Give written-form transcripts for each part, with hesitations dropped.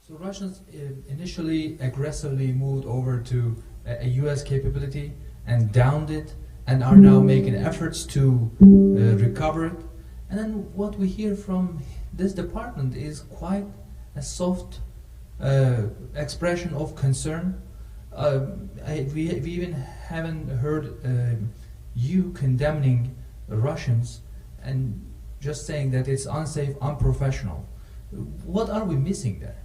So Russians initially aggressively moved over to a US capability and downed it, and are now making efforts to recover it. And then what we hear from this department is quite a soft expression of concern. We even haven't heard you condemning Russians and just saying that it's unsafe, unprofessional. What are we missing there?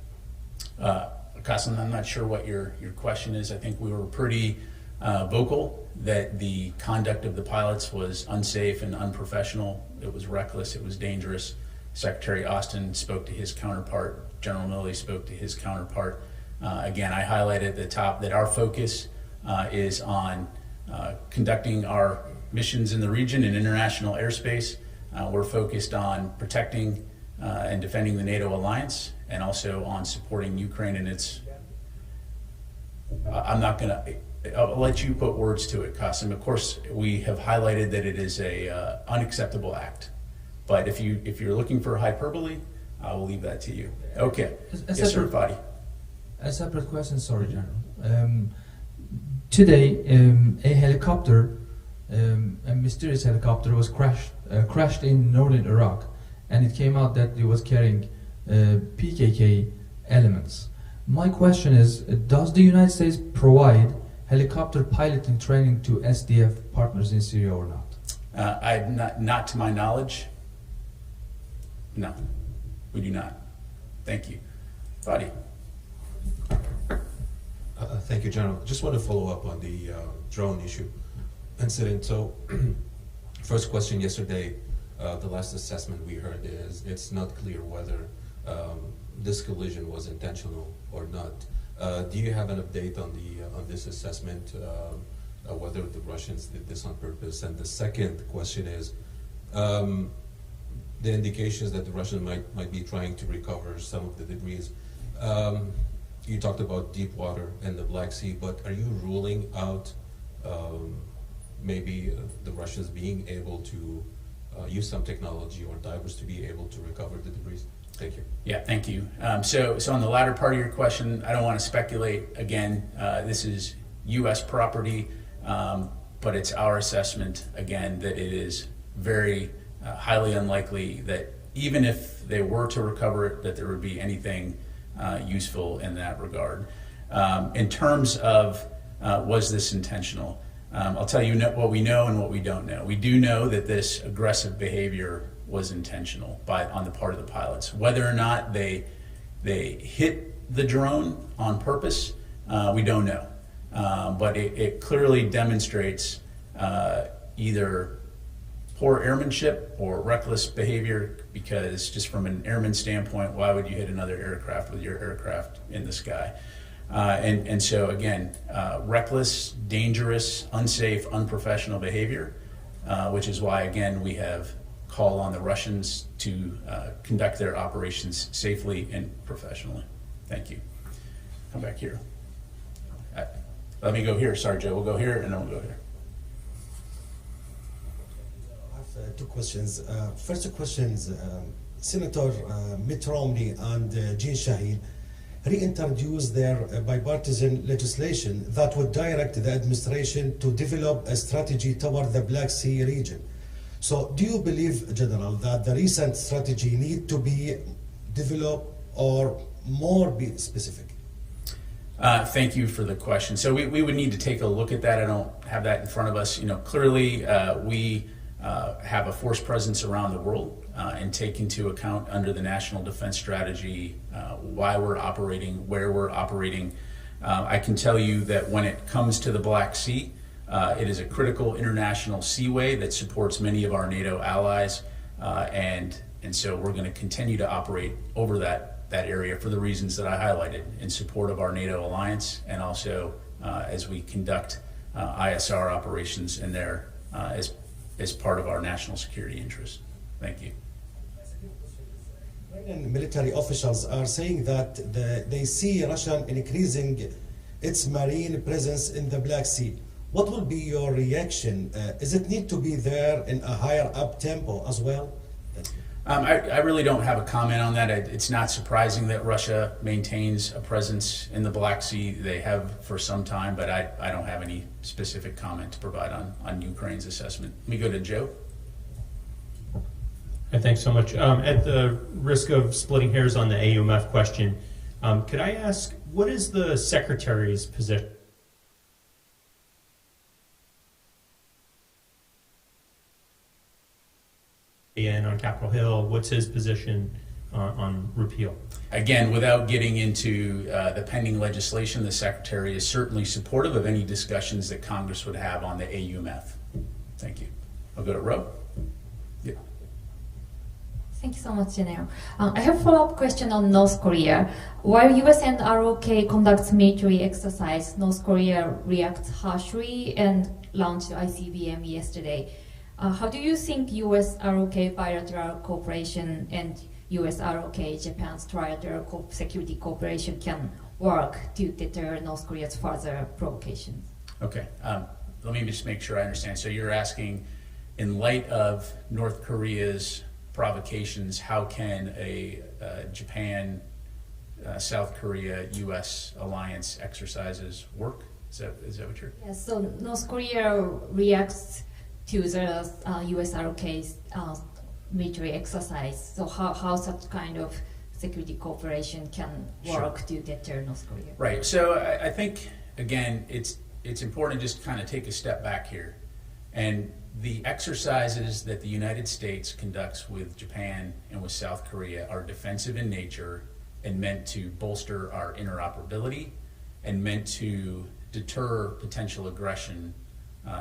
Qasim, I'm not sure what your question is. I think we were pretty vocal that the conduct of the pilots was unsafe and unprofessional. It was reckless, it was dangerous. Secretary Austin spoke to his counterpart. General Milley spoke to his counterpart. Again, I highlighted at the top that our focus is on conducting our missions in the region in international airspace. We're focused on protecting and defending the NATO alliance, and also on supporting Ukraine and its. I'll let you put words to it, Qasim. Of course, we have highlighted that it is a unacceptable act. But if you're looking for hyperbole, I will leave that to you. Okay. Yes, sir, Fadi. A separate question, sorry, General. Today, a helicopter, a mysterious helicopter, was crashed in northern Iraq, and it came out that it was carrying PKK elements. My question is, does the United States provide helicopter piloting training to SDF partners in Syria or not? Not to my knowledge. No, we do not. Thank you. Fadi. Thank you, General. Just want to follow up on the drone issue incident. So, first question yesterday, the last assessment we heard is it's not clear whether this collision was intentional or not. Do you have an update on this assessment, whether the Russians did this on purpose? And the second question is, the indications that the Russians might be trying to recover some of the debris. You talked about deep water and the Black Sea, but are you ruling out maybe the Russians being able to use some technology or divers to be able to recover the debris? Thank you. Yeah, thank you. So on the latter part of your question, I don't want to speculate. Again, this is U.S. property, but it's our assessment, again, that it is very highly unlikely that even if they were to recover it, that there would be anything useful in that regard. In terms of was this intentional, I'll tell you what we know and what we don't know. We do know that this aggressive behavior was intentional on the part of the pilots. Whether or not they hit the drone on purpose, we don't know. But it clearly demonstrates either poor airmanship or reckless behavior, because just from an airman standpoint, why would you hit another aircraft with your aircraft in the sky? And so again, reckless, dangerous, unsafe, unprofessional behavior, which is why, again, we have called on the Russians to conduct their operations safely and professionally. Thank you. Come back here. Let me go here. Sorry, Joe. We'll go here and then we'll go here. Two questions. First question is, Senator Mitt Romney and Jean Shaheen reintroduced their bipartisan legislation that would direct the administration to develop a strategy toward the Black Sea region. So do you believe, General, that the recent strategy need to be developed or more be specific? Thank you for the question. So we would need to take a look at that. I don't have that in front of us. Clearly we have a force presence around the world and take into account under the National Defense Strategy why we're operating, where we're operating. I can tell you that when it comes to the Black Sea, it is a critical international seaway that supports many of our NATO allies, and so we're going to continue to operate over that area for the reasons that I highlighted, in support of our NATO alliance, and also as we conduct ISR operations in there as part of our national security interests. Thank you. Iranian military officials are saying that they see Russia increasing its marine presence in the Black Sea. What will be your reaction? Is it need to be there in a higher up tempo as well? I really don't have a comment on that. It's not surprising that Russia maintains a presence in the Black Sea. They have for some time, but I don't have any specific comment to provide on Ukraine's assessment. Let me go to Joe. Thanks so much. At the risk of splitting hairs on the AUMF question, could I ask, what is the Secretary's position on Capitol Hill? What's his position on repeal? Again, without getting into the pending legislation, the Secretary is certainly supportive of any discussions that Congress would have on the AUMF. Thank you. I'll go to Ro. Yeah. Thank you so much, General. I have a follow-up question on North Korea. While US and ROK conducts military exercise, North Korea reacts harshly and launched ICBM yesterday. How do you think US ROK bilateral cooperation and US ROK Japan's trilateral security cooperation can work to deter North Korea's further provocations? Okay. Let me just make sure I understand. So you're asking, in light of North Korea's provocations, how can a Japan, South Korea, U.S. alliance exercises work? Is that what you're? Yes. So North Korea reacts to the U.S. ROK's military exercise. So how such kind of security cooperation can work to deter North Korea? Right. So I think again, it's important to just kind of take a step back here, and the exercises that the United States conducts with Japan and with South Korea are defensive in nature and meant to bolster our interoperability and meant to deter potential aggression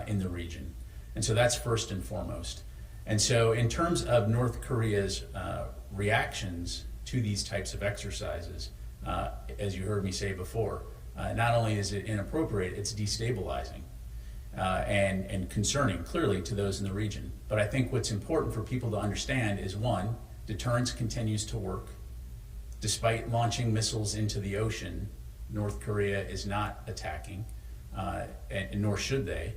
in the region. And so that's first and foremost. And so in terms of North Korea's reactions to these types of exercises, as you heard me say before, not only is it inappropriate, it's destabilizing. And concerning, clearly, to those in the region. But I think what's important for people to understand is, one, deterrence continues to work. Despite launching missiles into the ocean, North Korea is not attacking, and nor should they.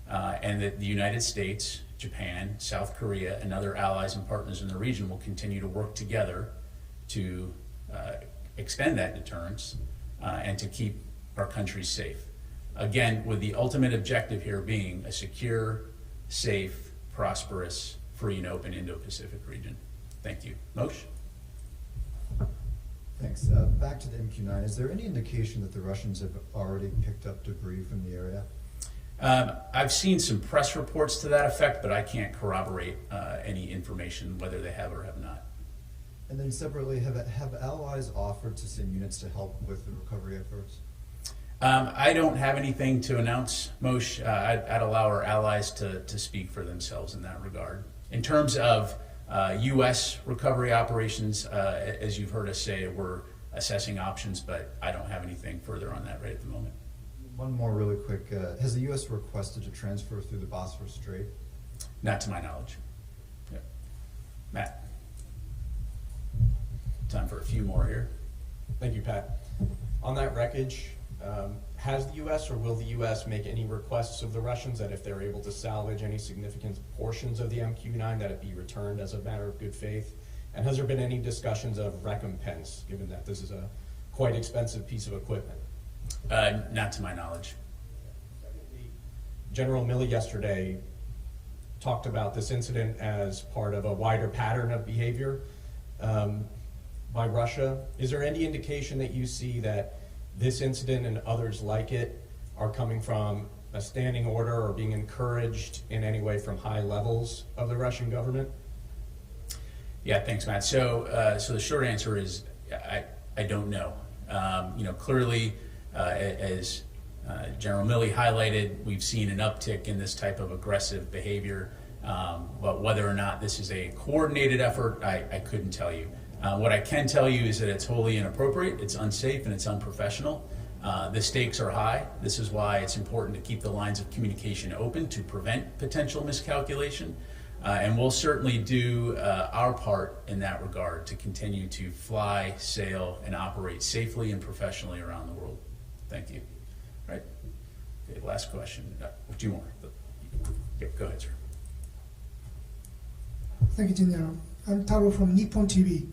And that the United States, Japan, South Korea, and other allies and partners in the region will continue to work together to extend that deterrence and to keep our countries safe. Again, with the ultimate objective here being a secure, safe, prosperous, free and open Indo-Pacific region. Thank you. Moshe? Thanks. Back to the MQ-9. Is there any indication that the Russians have already picked up debris from the area? I've seen some press reports to that effect, but I can't corroborate any information whether they have or have not. And then separately, have allies offered to send units to help with the recovery efforts? I don't have anything to announce, Moshe. I'd allow our allies to speak for themselves in that regard. In terms of U.S. recovery operations, as you've heard us say, we're assessing options, but I don't have anything further on that right at the moment. One more really quick. Has the U.S. requested to transfer through the Bosphorus Strait? Not to my knowledge. Yep. Matt. Time for a few more here. Thank you, Pat. On that wreckage, has the U.S. or will the U.S. make any requests of the Russians that if they're able to salvage any significant portions of the MQ-9 that it be returned as a matter of good faith? And has there been any discussions of recompense, given that this is a quite expensive piece of equipment? Not to my knowledge. General Milley yesterday talked about this incident as part of a wider pattern of behavior by Russia. Is there any indication that you see that this incident and others like it are coming from a standing order or being encouraged in any way from high levels of the Russian government? Yeah, thanks, Matt. So the short answer is I don't know. Clearly, as General Milley highlighted, we've seen an uptick in this type of aggressive behavior. But whether or not this is a coordinated effort, I couldn't tell you. What I can tell you is that it's wholly inappropriate, it's unsafe, and it's unprofessional. The stakes are high. This is why it's important to keep the lines of communication open to prevent potential miscalculation. And we'll certainly do our part in that regard to continue to fly, sail, and operate safely and professionally around the world. Thank you. Right. Okay, last question. Two more. Yep, go ahead, sir. Thank you, General. I'm Taro from Nippon TV.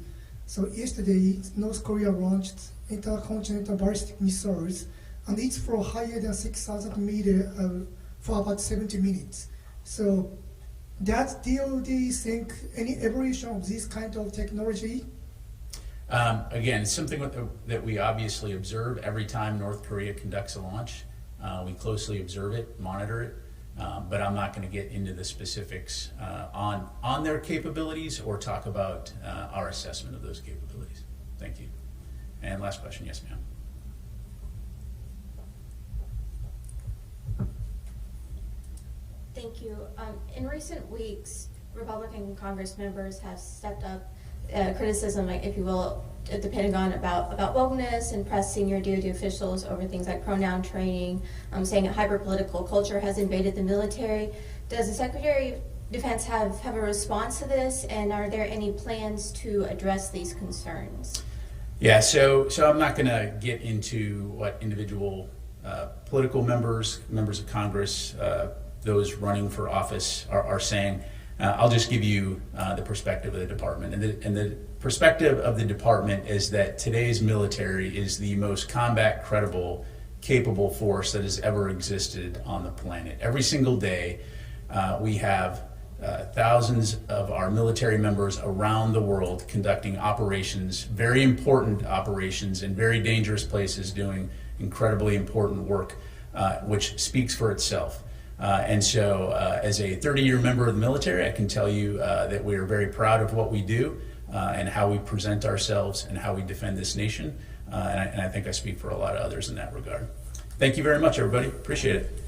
So yesterday, North Korea launched intercontinental ballistic missiles, and it's for higher than 6,000 meters for about 70 minutes. So does DoD think any evolution of this kind of technology? Again, it's something that we obviously observe every time North Korea conducts a launch. We closely observe it, monitor it, but I'm not going to get into the specifics on their capabilities or talk about our assessment of those capabilities. Thank you. And last question, yes, ma'am. Thank you. In recent weeks, Republican Congress members have stepped up criticism, if you will, at the Pentagon about wokeness and pressed senior DoD officials over things like pronoun training, saying a hyper-political culture has invaded the military. Does the Secretary of Defense have a response to this, and are there any plans to address these concerns? Yeah, so I'm not going to get into what individual political members of Congress, those running for office are saying. I'll just give you the perspective of the department. And the perspective of the department is that today's military is the most combat credible, capable force that has ever existed on the planet. Every single day, we have thousands of our military members around the world conducting operations, very important operations in very dangerous places, doing incredibly important work, which speaks for itself. And so as a 30-year member of the military, I can tell you that we are very proud of what we do and how we present ourselves and how we defend this nation. And I think I speak for a lot of others in that regard. Thank you very much, everybody. Appreciate it.